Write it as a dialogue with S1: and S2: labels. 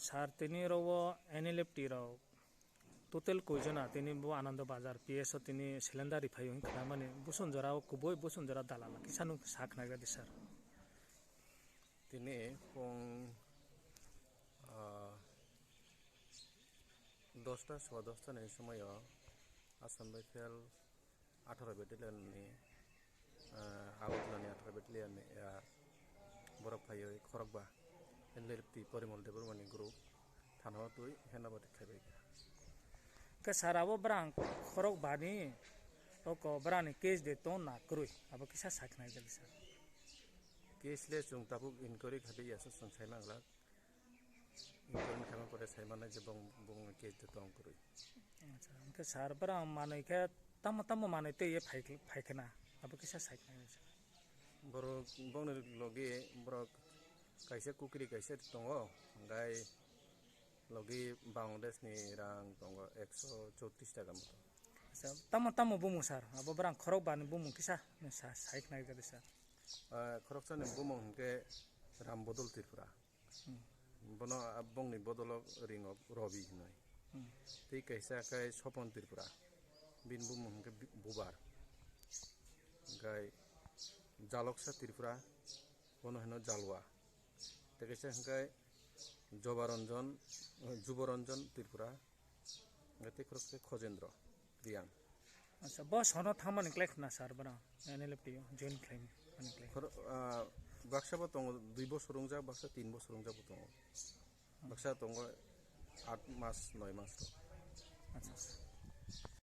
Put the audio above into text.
S1: Sar tini robo NLFT ro total koijona tini bo Anand Bazar PSO tini cylinder rifayo hingkha mani busun jora kuboi busun jora dalala kisanu sak naigadi sir.
S2: Tini pong 10টা sowa 10টা ni somayo Assam Rifle 18 battalion ni Agutlani 18 battalion ni borok phayo khorokba NLFT Parimal Development Group Thanao tui henabati khaibai
S1: Ke sarabo brang khorok bani oko brani case de ton na krui abo kisa sak naigadi sir.
S2: Caseless jung tapuk inquiry khadi yasa sung saimangla inquiry khama pore saimana je bong case de tong kurui
S1: Acha ke sar brang manai ke tam manai te ye phaikena abo kisa sak naigadi sir.
S2: borok bongni logi borok kaisa kukri kaisa tongo gai logi Bangladesh ni rang tongo 134 taka moto.
S1: Acha tam bumung sir abo brang khorok bani bumung kisa sak naigadi sir.
S2: Khorokchani bumung hingke Rambodol Tripura bono bongni bodolo ring of Robi hinoi tei kaisa kai Sopon Tripura bin bumung hingke Bubar gai Jaloksa Tripura bono hino Jalwa tei kaisa hingke Juboranjan Tripura tei khorokche Khojendro Riyang.
S1: Acha bos hono thamani klek na sir brang NLFT join claim ani klek.
S2: Baksa bo tongo 2 bosor rungjak baksa 3 bosor rungjak bo tongo baksa tongo 8 mas 9 mas.
S1: Acha.